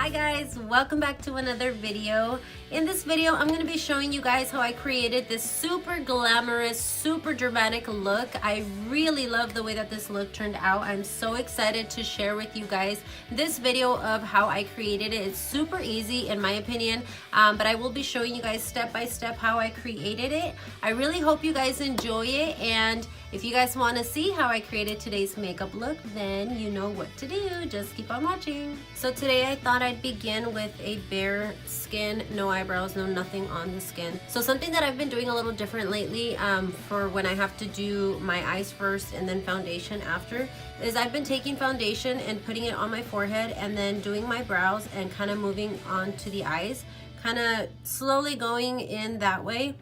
Hi guys, welcome back to another video. In this video, I'm going to be showing you guys how I created this super glamorous, super dramatic look. I really love the way that this look turned out. I'm so excited to share with you guys this video of how I created it. It's super easy in my opinion, but I will be showing you guys step by step how I created it. I really hope you guys enjoy it, and if you guys want to see how I created today's makeup look, then you know what to do. Just keep on watching. So today I thought I'd begin with a bare skin, no eyebrows, no nothing on the skin. So something that I've been doing a little different lately for when I have to do my eyes first and then foundation after, is I've been taking foundation and putting it on my forehead and then doing my brows and kind of moving on to the eyes, kind of slowly going in that way.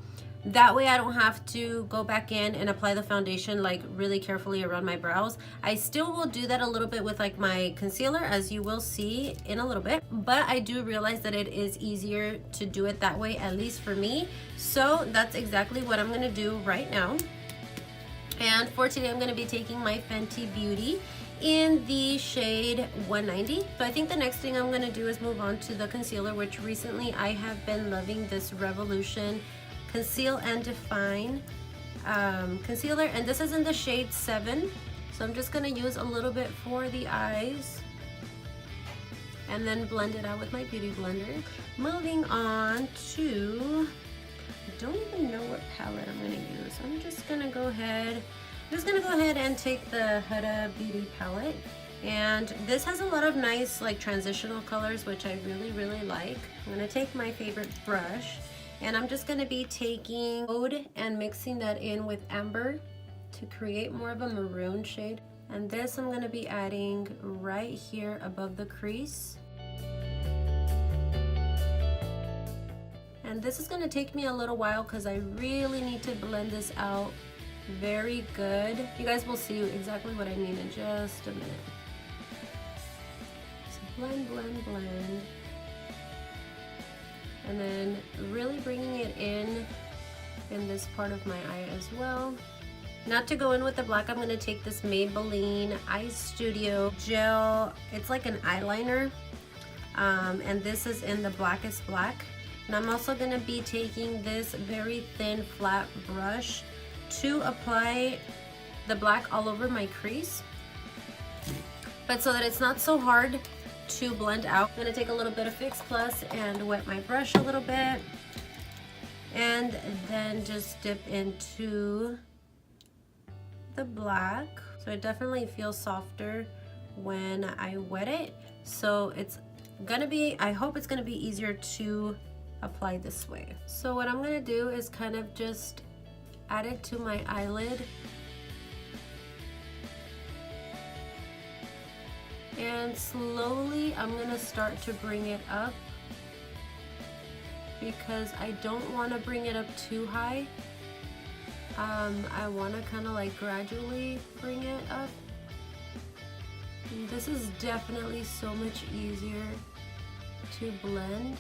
That way I don't have to go back in and apply the foundation like really carefully around my brows. I still will do that a little bit with like my concealer, as you will see in a little bit, but I do realize that it is easier to do it that way, at least for me. So that's exactly what I'm going to do right now. And for today I'm going to be taking my Fenty Beauty in the shade 190. So I think the next thing I'm going to do is move on to the concealer, which recently I have been loving this Revolution Conceal and Define concealer, and this is in the shade 7. So I'm just going to use a little bit for the eyes and then blend it out with my beauty blender. Moving on to, I don't even know what palette I'm going to use. I'm just going to go ahead and take the Huda Beauty palette, and this has a lot of nice like transitional colors, which I really like. I'm going to take my favorite brush, and I'm just going to be taking gold and mixing that in with amber to create more of a maroon shade. And this I'm going to be adding right here above the crease. And this is going to take me a little while because I really need to blend this out very good. You guys will see exactly what I mean in just a minute. So blend. And then really bringing it in this part of my eye as well. Not to go in with the black, I'm going to take this Maybelline Eye Studio gel. It's like an eyeliner, and this is in the blackest black. And I'm also going to be taking this very thin flat brush to apply the black all over my crease, but so that it's not so hard to blend out. I'm going to take a little bit of Fix Plus and wet my brush a little bit, and then just dip into the black. So it definitely feels softer when I wet it, so it's gonna be, I hope it's gonna be easier to apply this way. So what I'm gonna do is kind of just add it to my eyelid, and slowly I'm gonna start to bring it up because I don't want to bring it up too high. I want to kind of like gradually bring it up. And this is definitely so much easier to blend.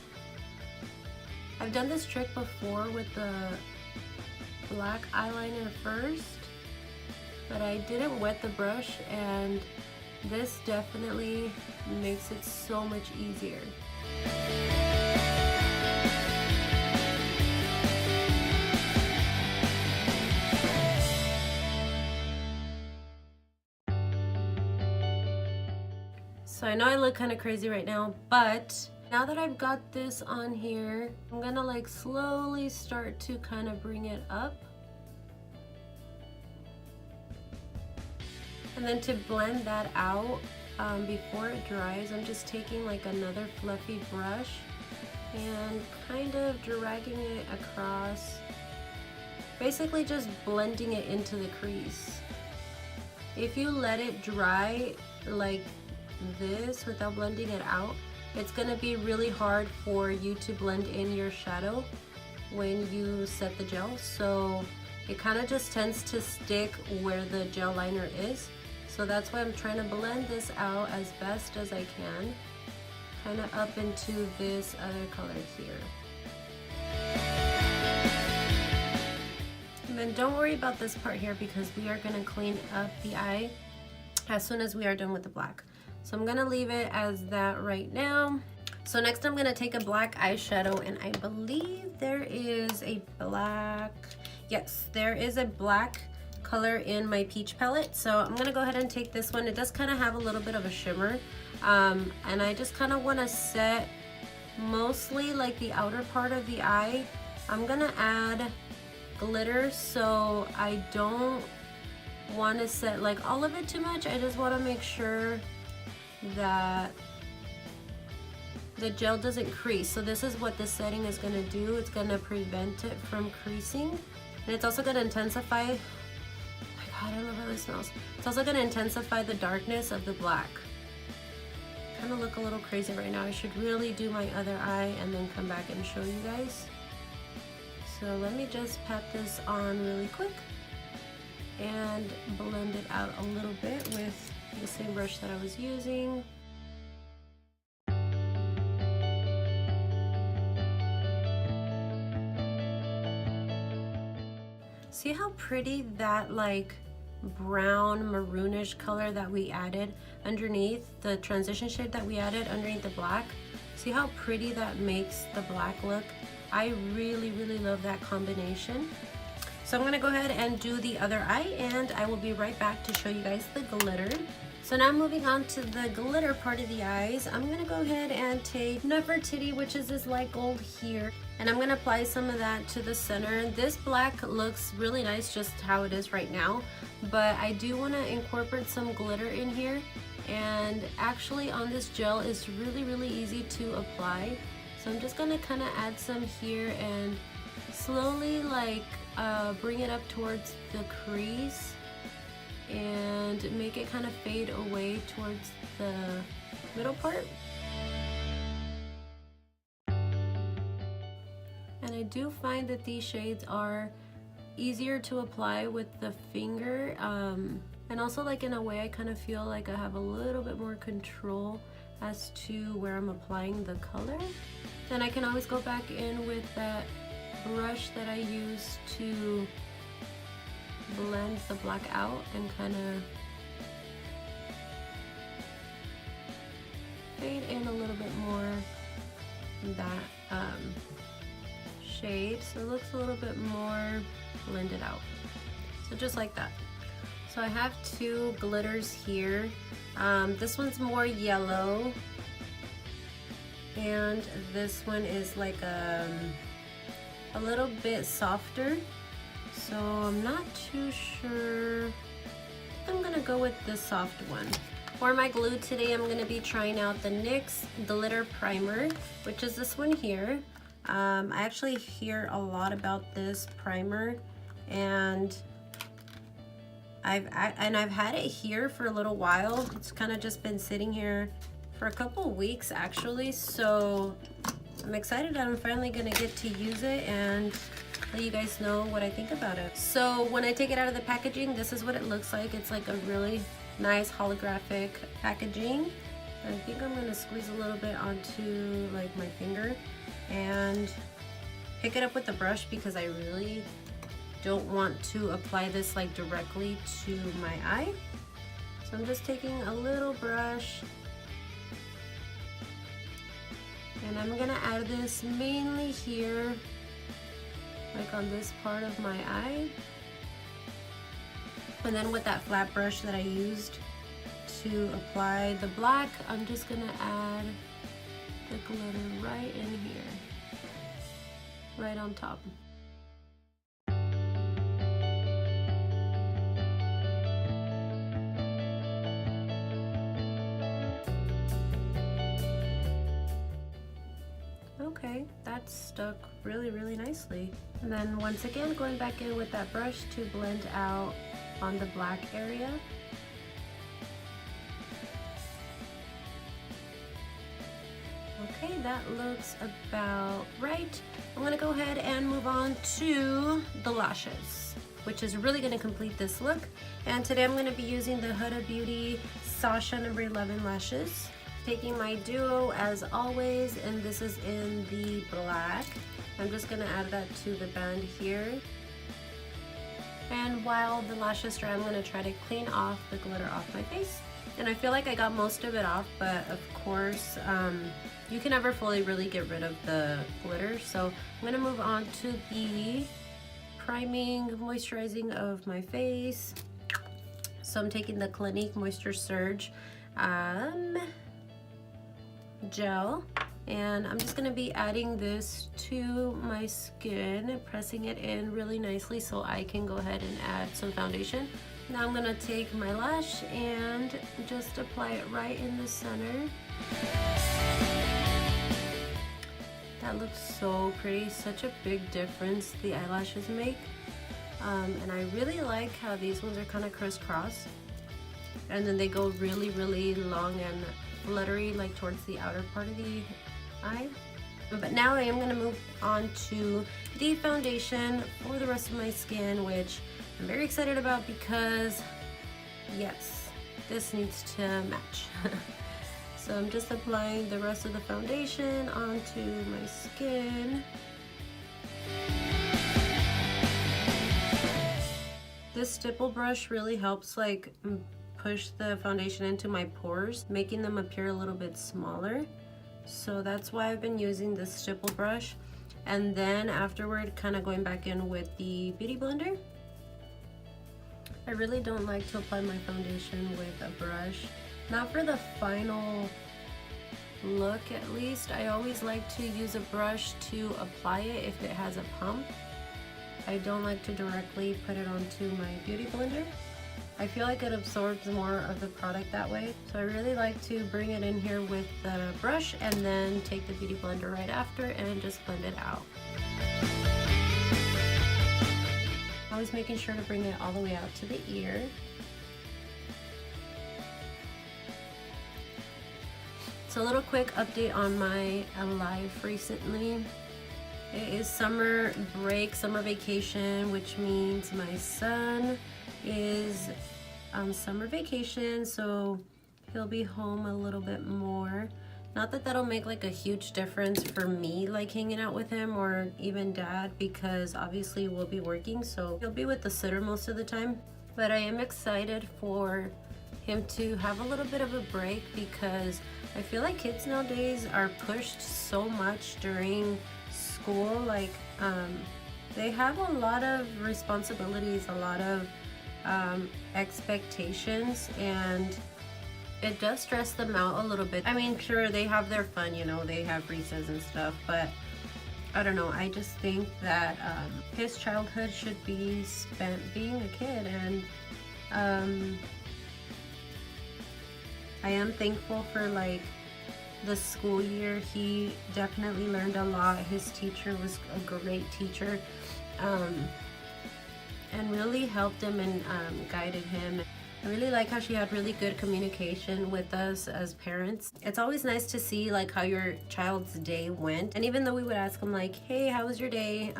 I've done this trick before with the black eyeliner first, but I didn't wet the brush, and this definitely makes it so much easier. So I know I look kind of crazy right now, but now that I've got this on here, I'm gonna like slowly start to kind of bring it up. And then to blend that out before it dries, I'm just taking like another fluffy brush and kind of dragging it across, basically just blending it into the crease. If you let it dry like this without blending it out, it's gonna be really hard for you to blend in your shadow when you set the gel. So it kind of just tends to stick where the gel liner is. So that's why I'm trying to blend this out as best as I can, kind of up into this other color here. And then don't worry about this part here because we are going to clean up the eye as soon as we are done with the black. So I'm gonna leave it as that right now. So next I'm gonna take a black eyeshadow, and I believe there is a black, yes, there is a black color in my peach palette. So I'm gonna go ahead and take this one. It does kind of have a little bit of a shimmer, and I just kind of want to set mostly like the outer part of the eye. I'm gonna add glitter, so I don't want to set like all of it too much. I just want to make sure that the gel doesn't crease. So this is what this setting is going to do. It's going to prevent it from creasing, and it's also going to intensify, oh my god, I love how this smells. It's also going to intensify the darkness of the black. Kind of look a little crazy right now. I should really do my other eye and then come back and show you guys. So let me just pat this on really quick and blend it out a little bit with the same brush that I was using. See how pretty that like brown maroonish color that we added underneath, the transition shade that we added underneath the black? See how pretty that makes the black look? I really love that combination. So I'm gonna go ahead and do the other eye, and I will be right back to show you guys the glitter. So now moving on to the glitter part of the eyes, I'm gonna go ahead and take Nefertiti, which is this light gold here, and I'm gonna apply some of that to the center. This black looks really nice just how it is right now, but I do wanna incorporate some glitter in here, and actually on this gel it's really easy to apply. So I'm just gonna kind of add some here and slowly like bring it up towards the crease and make it kind of fade away towards the middle part. And I do find that these shades are easier to apply with the finger, and also like in a way I kind of feel like I have a little bit more control as to where I'm applying the color. Then I can always go back in with that brush that I used to blend the black out and kind of fade in a little bit more that shade, so it looks a little bit more blended out. So just like that. So I have two glitters here. This one's more yellow, and this one is like a little bit softer. So I'm not too sure. I'm gonna go with the soft one. For my glue today, I'm gonna be trying out the NYX Glitter Primer, which is this one here. I actually hear a lot about this primer, and I've had it here for a little while. It's kind of just been sitting here for a couple weeks actually, so I'm excited that I'm finally gonna get to use it and let you guys know what I think about it. So when I take it out of the packaging, this is what it looks like. It's like a really nice holographic packaging. I think I'm gonna squeeze a little bit onto like my finger and pick it up with the brush because I really don't want to apply this like directly to my eye. So I'm just taking a little brush, and I'm gonna add this mainly here, like on this part of my eye. And then with that flat brush that I used to apply the black, I'm just gonna add the glitter right in here, right on top. Okay, that's stuck really nicely. And then once again, going back in with that brush to blend out on the black area. Okay, that looks about right. I'm gonna go ahead and move on to the lashes, which is really gonna complete this look. And today I'm gonna be using the Huda Beauty Sasha number 11 lashes. Taking my duo as always, and this is in the black. I'm just gonna add that to the band here. And while the lashes dry, I'm gonna try to clean off the glitter off my face. And I feel like I got most of it off, but of course, you can never fully really get rid of the glitter. So I'm gonna move on to the priming, moisturizing of my face. So I'm taking the Clinique Moisture Surge gel, and I'm just gonna be adding this to my skin, pressing it in really nicely so I can go ahead and add some foundation. Now I'm gonna take my lash and just apply it right in the center. That looks so pretty, such a big difference the eyelashes make. And I really like how these ones are kind of crisscross, and then they go really, really long and fluttery, like towards the outer part of the eye. But now I am going to move on to the foundation for the rest of my skin, which I'm very excited about because, yes, this needs to match. So I'm just applying the rest of the foundation onto my skin. This stipple brush really helps like push the foundation into my pores, making them appear a little bit smaller. So that's why I've been using this stipple brush, and then afterward kind of going back in with the beauty blender. I really don't like to apply my foundation with a brush, not for the final look at least. I always like to use a brush to apply it if it has a pump. I don't like to directly put it onto my beauty blender. I feel like it absorbs more of the product that way. So I really like to bring it in here with the brush and then take the beauty blender right after and just blend it out. Always making sure to bring it all the way out to the ear. So a little quick update on my life recently. It is summer break, summer vacation, which means my son is on summer vacation, so he'll be home a little bit more. Not that that'll make like a huge difference for me, like hanging out with him, or even dad, because obviously we'll be working, so he'll be with the sitter most of the time. But I am excited for him to have a little bit of a break, because I feel like kids nowadays are pushed so much during school. Like they have a lot of responsibilities, a lot of expectations, and it does stress them out a little bit. I mean, sure, they have their fun, you know, they have recess and stuff, but I don't know, I just think that his childhood should be spent being a kid. And I am thankful for like the school year. He definitely learned a lot. His teacher was a great teacher, and really helped him and guided him. I really like how she had really good communication with us as parents. It's always nice to see like how your child's day went, and even though we would ask him like, hey, how was your day,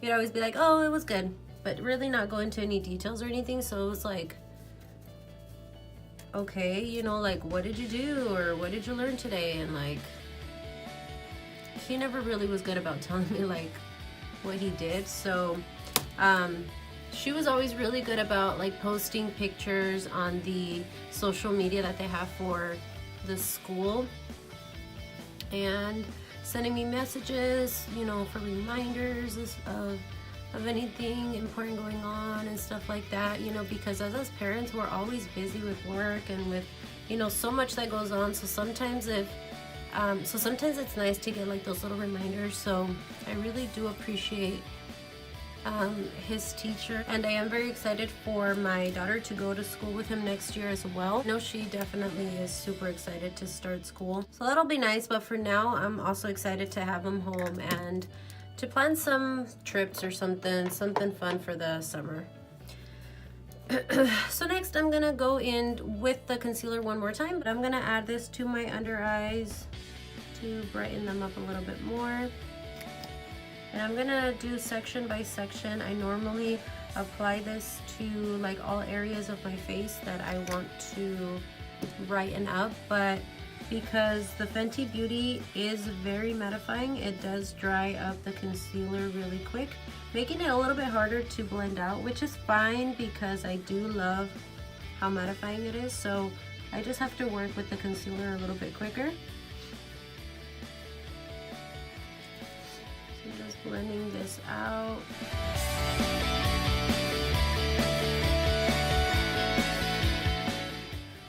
he'd always be like, oh, it was good, but really not go into any details or anything. So it was like, okay, you know, like, what did you do, or what did you learn today? And like, he never really was good about telling me like what he did. So she was always really good about like posting pictures on the social media that they have for the school, and sending me messages, you know, for reminders of anything important going on and stuff like that, you know, because as parents, we're always busy with work and with, you know, so much that goes on. So sometimes sometimes it's nice to get like those little reminders. So I really do appreciate his teacher, and I am very excited for my daughter to go to school with him next year as well. I know she definitely is super excited to start school, so that'll be nice. But for now, I'm also excited to have him home and to plan some trips or something fun for the summer. So next I'm gonna go in with the concealer one more time, but I'm gonna add this to my under eyes to brighten them up a little bit more. And I'm gonna do section by section. I normally apply this to like all areas of my face that I want to brighten up, but because the Fenty Beauty is very mattifying, it does dry up the concealer really quick, making it a little bit harder to blend out, which is fine because I do love how mattifying it is. So I just have to work with the concealer a little bit quicker. So just blending this out.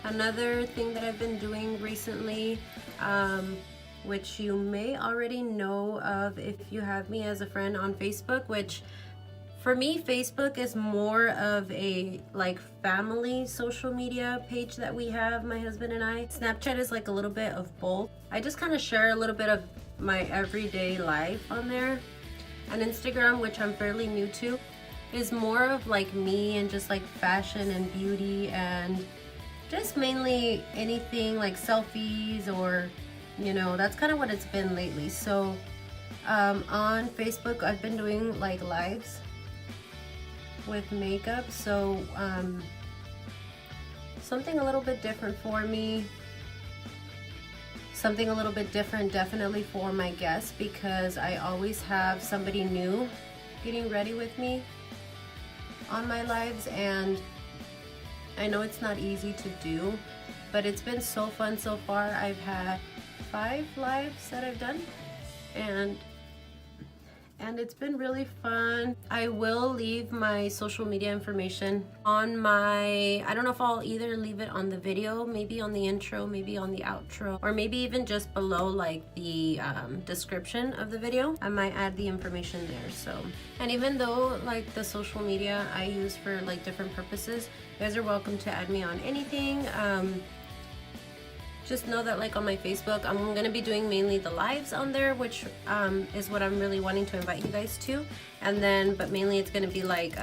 Another thing that I've been doing recently, which you may already know of if you have me as a friend on Facebook, which for me, Facebook is more of a like family social media page that we have, my husband and I. Snapchat is like a little bit of both. I just kind of share a little bit of my everyday life on there. And Instagram, which I'm fairly new to, is more of like me and just like fashion and beauty and just mainly anything like selfies or, you know, that's kind of what it's been lately. So on Facebook, I've been doing like lives with makeup. So something a little bit different for me. Something a little bit different definitely for my guests, because I always have somebody new getting ready with me on my lives, and I know it's not easy to do, but it's been so fun so far. I've had 5 lives that I've done, and it's been really fun. I will leave my social media information on my, I don't know if I'll either leave it on the video, maybe on the intro, maybe on the outro, or maybe even just below like the description of the video. I might add the information there. So, and even though like the social media I use for like different purposes, you guys are welcome to add me on anything. Just know that like on my Facebook, I'm gonna be doing mainly the lives on there, which is what I'm really wanting to invite you guys to. And then, but mainly it's gonna be like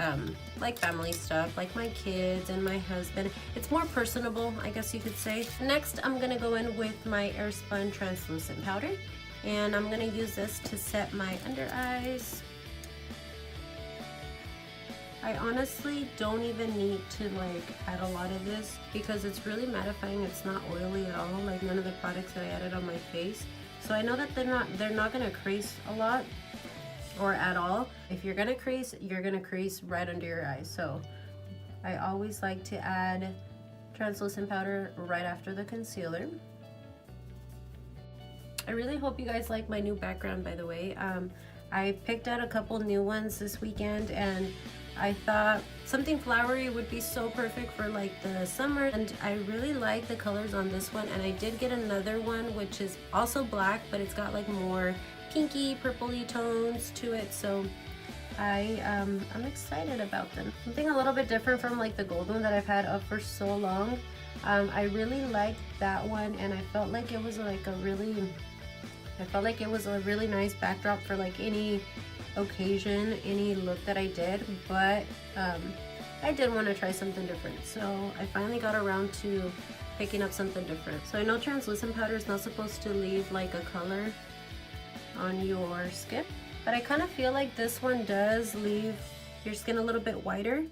family stuff, like my kids and my husband. It's more personable, I guess you could say. Next, I'm gonna go in with my Airspun translucent powder, and I'm gonna use this to set my under eyes. I honestly don't even need to like add a lot of this because it's really mattifying. It's not oily at all, like none of the products that I added on my face. So I know that they're not gonna crease a lot or at all. If you're gonna crease, you're gonna crease right under your eyes. So I always like to add translucent powder right after the concealer. I really hope you guys like my new background, by the way. I picked out a couple new ones this weekend, and I thought something flowery would be so perfect for like the summer, and I really like the colors on this one. And I did get another one which is also black, but it's got like more pinky purpley tones to it, so I'm excited about them. Something a little bit different from like the gold one that I've had up for so long. I really liked that one, and I felt like it was like a really nice backdrop for like any occasion, any look that I did. But I did want to try something different, so I finally got around to picking up something different. So I know translucent powder is not supposed to leave like a color on your skin, but I kind of feel like this one does leave your skin a little bit whiter,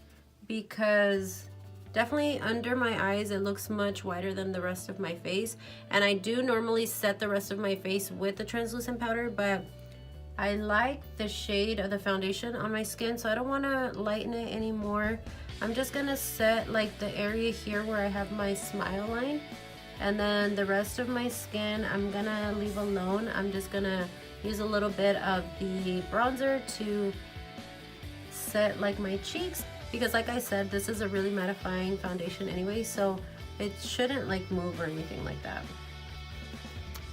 because definitely under my eyes it looks much whiter than the rest of my face. And I do normally set the rest of my face with the translucent powder, but I like the shade of the foundation on my skin, so I don't want to lighten it anymore. I'm just gonna set like the area here where I have my smile line, and then the rest of my skin I'm gonna leave alone. I'm just gonna use a little bit of the bronzer to set like my cheeks, because like I said, this is a really mattifying foundation anyway, so it shouldn't like move or anything like that.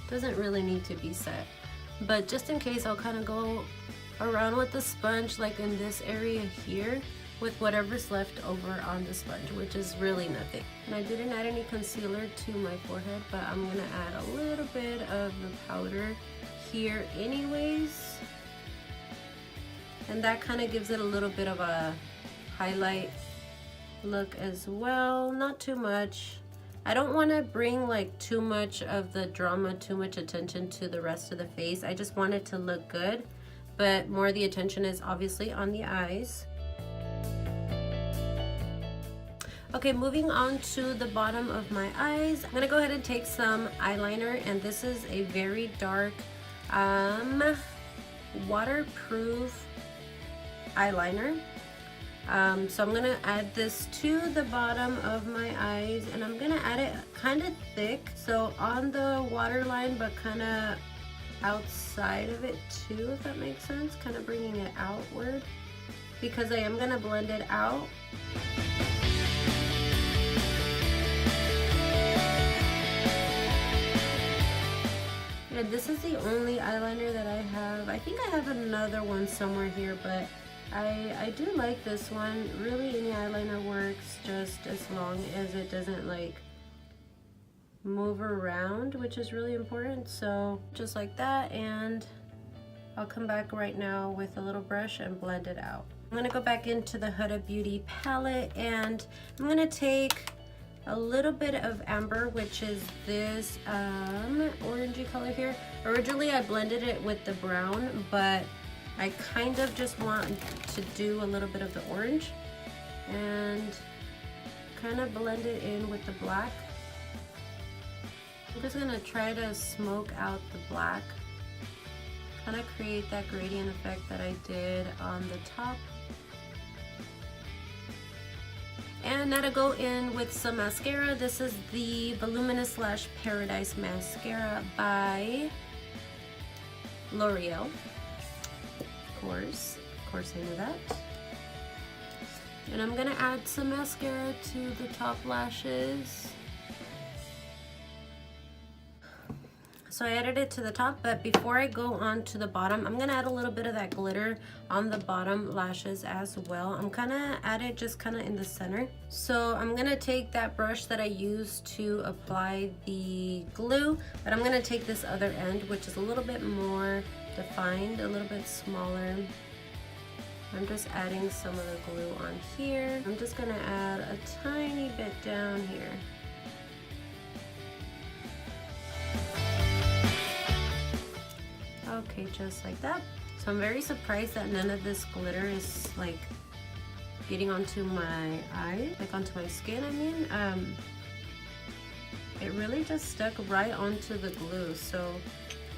Doesn't really need to be set. But just in case, I'll kind of go around with the sponge like in this area here with whatever's left over on the sponge, which is really nothing. And I didn't add any concealer to my forehead, but I'm gonna add a little bit of the powder here anyways, and that kind of gives it a little bit of a highlight look as well. Not too much. I don't want to bring like too much of the drama, too much attention to the rest of the face. I just want it to look good, but more the attention is obviously on the eyes. Okay, moving on to the bottom of my eyes, I'm gonna go ahead and take some eyeliner, and this is a very dark waterproof eyeliner. So I'm gonna add this to the bottom of my eyes, and I'm gonna add it kind of thick, so on the waterline but kind of outside of it too, if that makes sense, kind of bringing it outward, because I am gonna blend it out. And this is the only eyeliner that I have. I think I have another one somewhere here, but I do like this one. Really, any eyeliner works, just as long as it doesn't like move around, which is really important. So just like that, and I'll come back right now with a little brush and blend it out. I'm gonna go back into the Huda Beauty palette, and I'm gonna take a little bit of amber, which is this orangey color here. Originally I blended it with the brown, but I kind of just want to do a little bit of the orange and kind of blend it in with the black. I'm just gonna try to smoke out the black, kind of create that gradient effect that I did on the top. And now to go in with some mascara. This is the Voluminous Lash Paradise Mascara by L'Oreal. Of course I knew that. And I'm gonna add some mascara to the top lashes. So I added it to the top, but before I go on to the bottom, I'm gonna add a little bit of that glitter on the bottom lashes as well. I'm gonna add it just kind of in the center. So I'm gonna take that brush that I used to apply the glue, but I'm gonna take this other end, which is a little bit more defined, a little bit smaller. I'm just adding some of the glue on here. I'm just gonna add a tiny bit down here. Okay, just like that. So I'm very surprised that none of this glitter is like getting onto my eye, like onto my skin, I mean. It really just stuck right onto the glue, so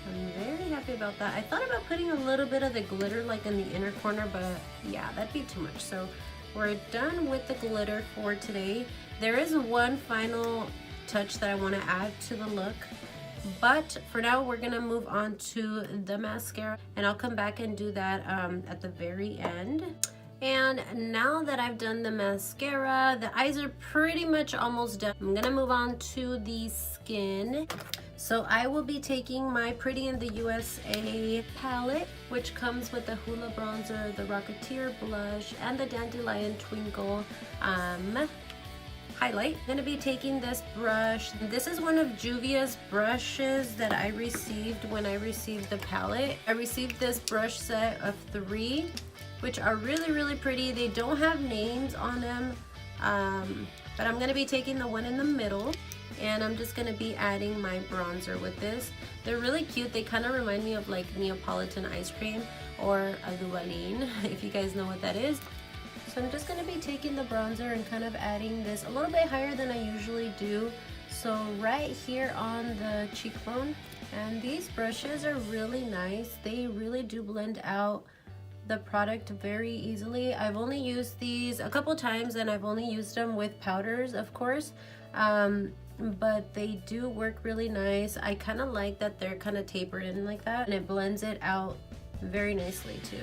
I'm very happy about that. I thought about putting a little bit of the glitter like in the inner corner, but yeah, that'd be too much. So we're done with the glitter for today. There is one final touch that I want to add to the look, but for now we're gonna move on to the mascara, and I'll come back and do that at the very end. And now that I've done the mascara, the eyes are pretty much almost done. I'm gonna move on to the skin. So I will be taking my Pretty in the USA palette, which comes with the Hoola bronzer, the Rocketeer blush, and the Dandelion Twinkle highlight. I'm gonna be taking this brush. This is one of Juvia's brushes that I received when I received the palette. I received this brush set of 3, which are really, really pretty. They don't have names on them, but I'm gonna be taking the one in the middle, and I'm just gonna be adding my bronzer with this. They're really cute. They kind of remind me of like Neapolitan ice cream or a Lualine, if you guys know what that is. So I'm just going to be taking the bronzer and kind of adding this a little bit higher than I usually do. So right here on the cheekbone. And these brushes are really nice. They really do blend out the product very easily. I've only used these a couple times, and I've only used them with powders, of course. But they do work really nice. I kind of like that they're kind of tapered in like that, and it blends it out very nicely too.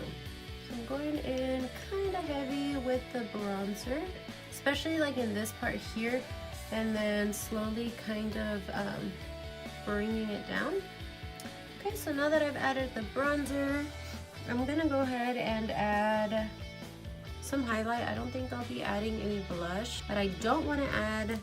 I'm going in kind of heavy with the bronzer, especially like in this part here, and then slowly kind of bringing it down. Okay, so now that I've added the bronzer, I'm gonna go ahead and add some highlight. I don't think I'll be adding any blush, but I don't want to add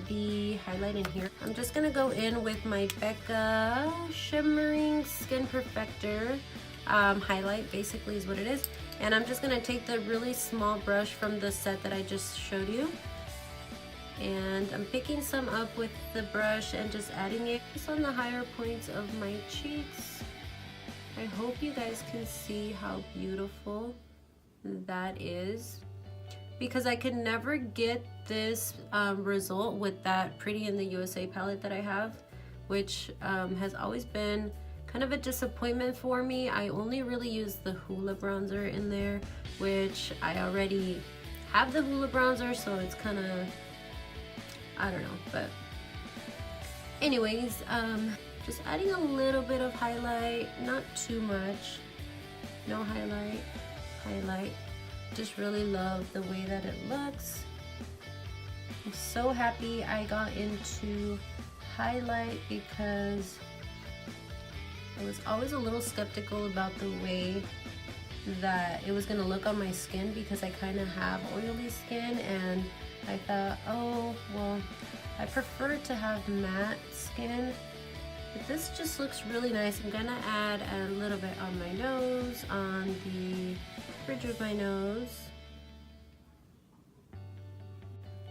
the highlight in here. I'm just gonna go in with my Becca Shimmering Skin Perfector highlight, basically is what it is. And I'm just gonna take the really small brush from the set that I just showed you, and I'm picking some up with the brush and just adding it just on the higher points of my cheeks. I hope you guys can see how beautiful that is, because I could never get this result with that Pretty in the USA palette that I have, which has always been kind of a disappointment for me. I only really use the Hoola bronzer in there, which I already have the Hoola bronzer, so it's kind of, I don't know, but anyways, just adding a little bit of highlight, not too much. No highlight. Just really love the way that it looks. I'm so happy I got into highlight because I was always a little skeptical about the way that it was gonna look on my skin because I kind of have oily skin, and I thought, oh well, I prefer to have matte skin, but this just looks really nice. I'm gonna add a little bit on my nose, on the bridge of my nose.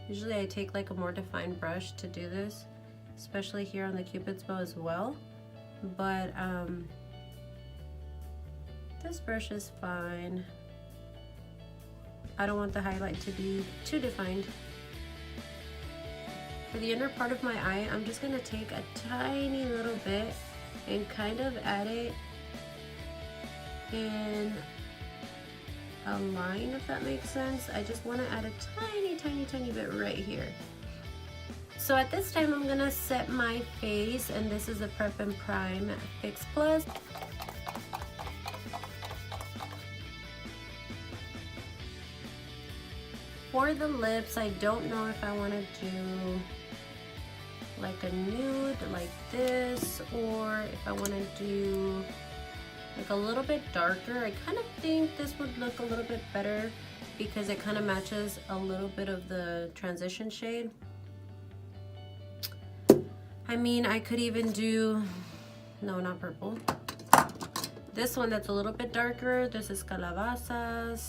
Usually I take like a more defined brush to do this, especially here on the Cupid's bow as well, but this brush is fine. I don't want the highlight to be too defined. For the inner part of my eye, I'm just gonna take a tiny little bit and kind of add it in a line, if that makes sense. I just wanna add a tiny bit right here. So at this time, I'm gonna set my face, and this is a Prep and Prime Fix Plus. For the lips, I don't know if I wanna do like a nude like this, or if I want to do like a little bit darker. I kind of think this would look a little bit better because it kind of matches a little bit of the transition shade. I mean, I could even do, no, not purple. This one that's a little bit darker. This is Calabazas.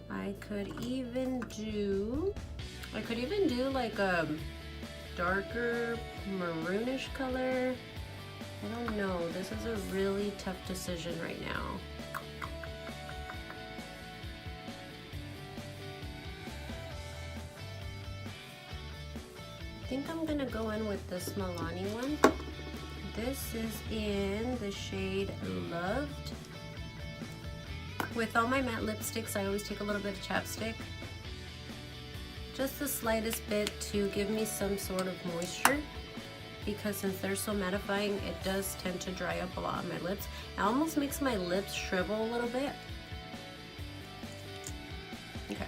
I could even do like a darker maroonish color. I don't know. This is a really tough decision right now. I think I'm gonna go in with this Milani one. This is in the shade Loved. With all my matte lipsticks, I always take a little bit of chapstick. Just the slightest bit to give me some sort of moisture, because since they're so mattifying, it does tend to dry up a lot on my lips. It almost makes my lips shrivel a little bit. Okay.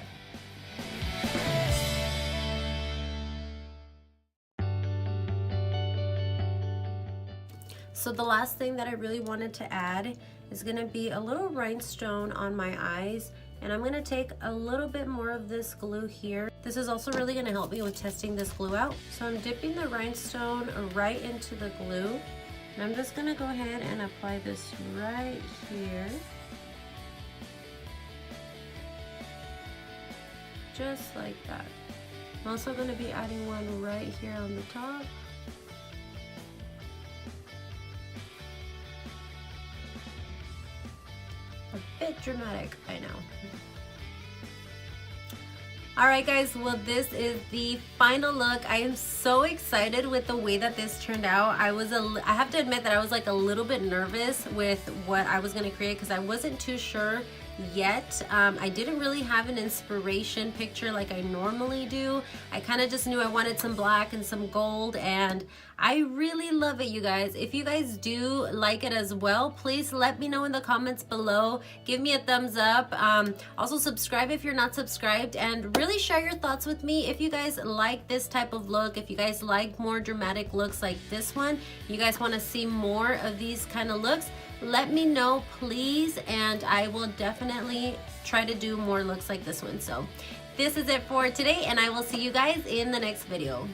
So the last thing that I really wanted to add is gonna be a little rhinestone on my eyes, and I'm gonna take a little bit more of this glue here. This is also really gonna help me with testing this glue out. So I'm dipping the rhinestone right into the glue, and I'm just gonna go ahead and apply this right here. Just like that. I'm also gonna be adding one right here on the top. A bit dramatic, I know. Alright guys, well this is the final look. I am so excited with the way that this turned out. I have to admit that I was like a little bit nervous with what I was going to create because I wasn't too sure yet. I didn't really have an inspiration picture like I normally do. I kind of just knew I wanted some black and some gold, and I really love it, you guys. If you guys do like it as well, please let me know in the comments below. Give me a thumbs up. Also subscribe if you're not subscribed, and really share your thoughts with me if you guys like this type of look. If you guys like more dramatic looks like this one, you guys want to see more of these kind of looks, let me know please, and I will definitely try to do more looks like this one. So this is it for today, and I will see you guys in the next video.